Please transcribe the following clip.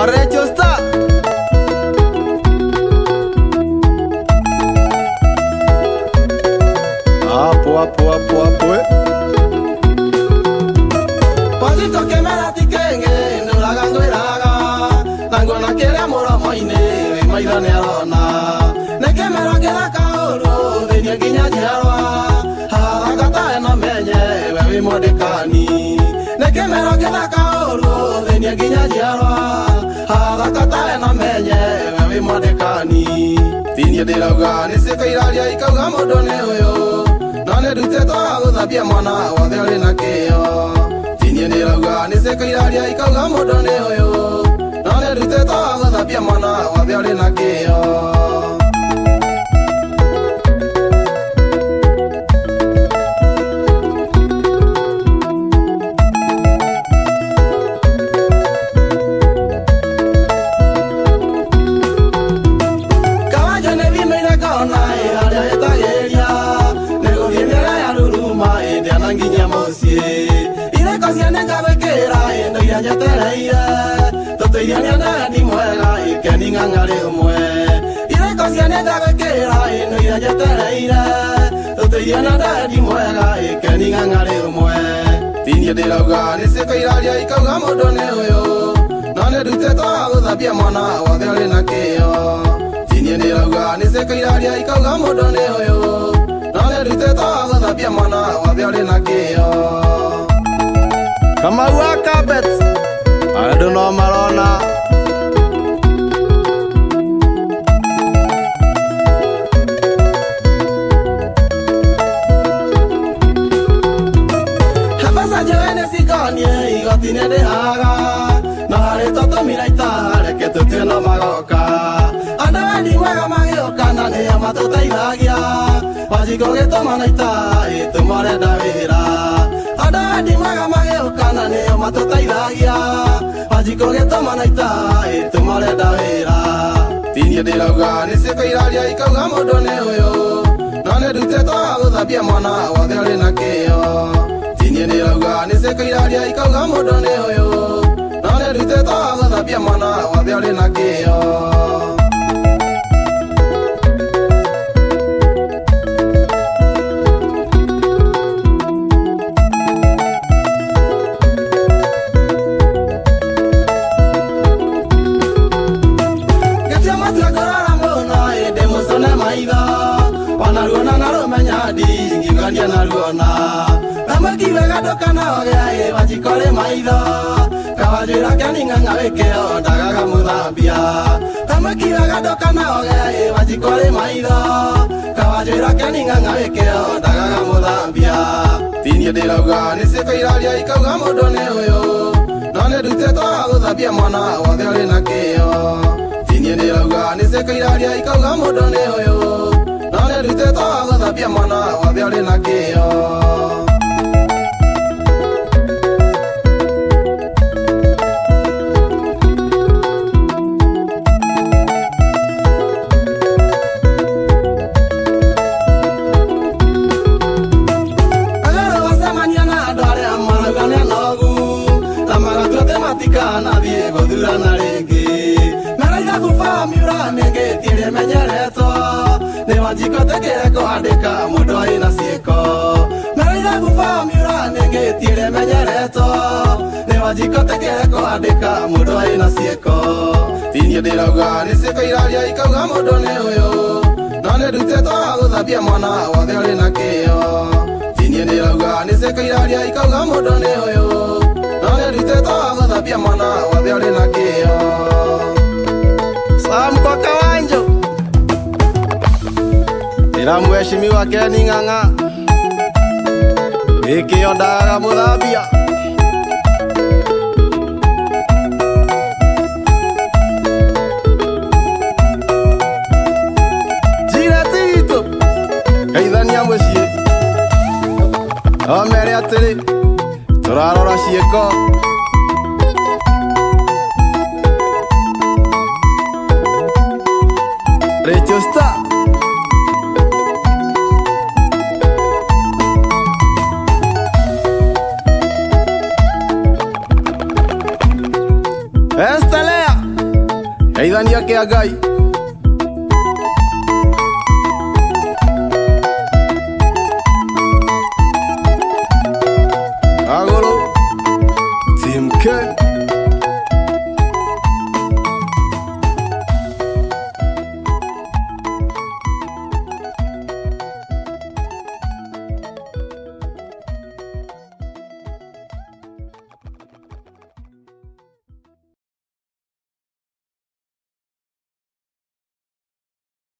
Radio Star. Hapo Pasito que me la tiquengue, no la gango y laga. Lango na quiere amor moine, maida ne arona. Ne que me la queda caoro, de ni guiña jarwa. Ha gata na menye, baby modekani. Ne que me la queda caoro, de ni guiña jarwa. Ha gata na menye, baby modekani. Tinya de la gane se kairaria ikaga modone yo. Nane dute to ago da bia mana wa de na keo. Tinya la gane se kairaria ikaga modone yo. Nane dute to ago da bia mana wa de na keo. Ile cosa ne cabe que era no ya te leía todo ya ni muera y que ni ngangare mue ile cosa ne cabe que era no ya te leía todo ya ni muera y que ni ngangare mue tinya de la gane se kairaria ikaga modone yo nane dute to ago da bia mana wa de na keo tinya de la gane se kairaria ikaga modone yo nane dute to ago da bia mana wa de na keo. Kama waka bet, I don't know marona. Hapasa joene siganie, igotine de haga. No hare toto miraita, hare que tu tiene magoka. Anda ni muega magioka, nane yamato tailagia. Wajiko que toma naita, y tu more da vera. Ada di maga mageuka na ne mato tailagia Wajiko que toma naita e tu mole da vera Tinya de la gane se kairaria ikaga modone yo Nane dute to ago da bia mana wa de na keo Tinya de la gane se kairaria ikaga modone yo Nane dute to ago da bia mana wa de na keo Kana oge wajikole maida kawajira kani nganga wekeo dagaga mudambia tamakira gado kana oge wajikole maida kawajira kani nganga wekeo dagaga mudambia tinya de la gane se kairaria ikaga modone yo nane dute to ago da bia mana wa de na keo tinya de la gane se kairaria ikaga modone yo nane dute to ago da bia mana wa de na keo. Nadie godura na rege Mera kufa miura nege tiere menyereto Ne wajiko teke ko adeka mudo ina siko Mera kufa miura nege tiere menyereto Ne wajiko teke ko adeka mudo ina siko Tinya de la gane se kairaria ikaga modone yo Nane dute to ago da bia mana wa de na keo Tinya de la gane se kairaria ikaga modone yo Nane dute to ago da bia mana wa de na keo Salam kwa kawanjo. Ila mheshimiwa Ken Ng'ang'a. Iki odaga mudhabia. Jira tito. Kaithania mucie. Omere atiri. Turarora cieko. Radio Star. Estelea. geithania kĩa Ngai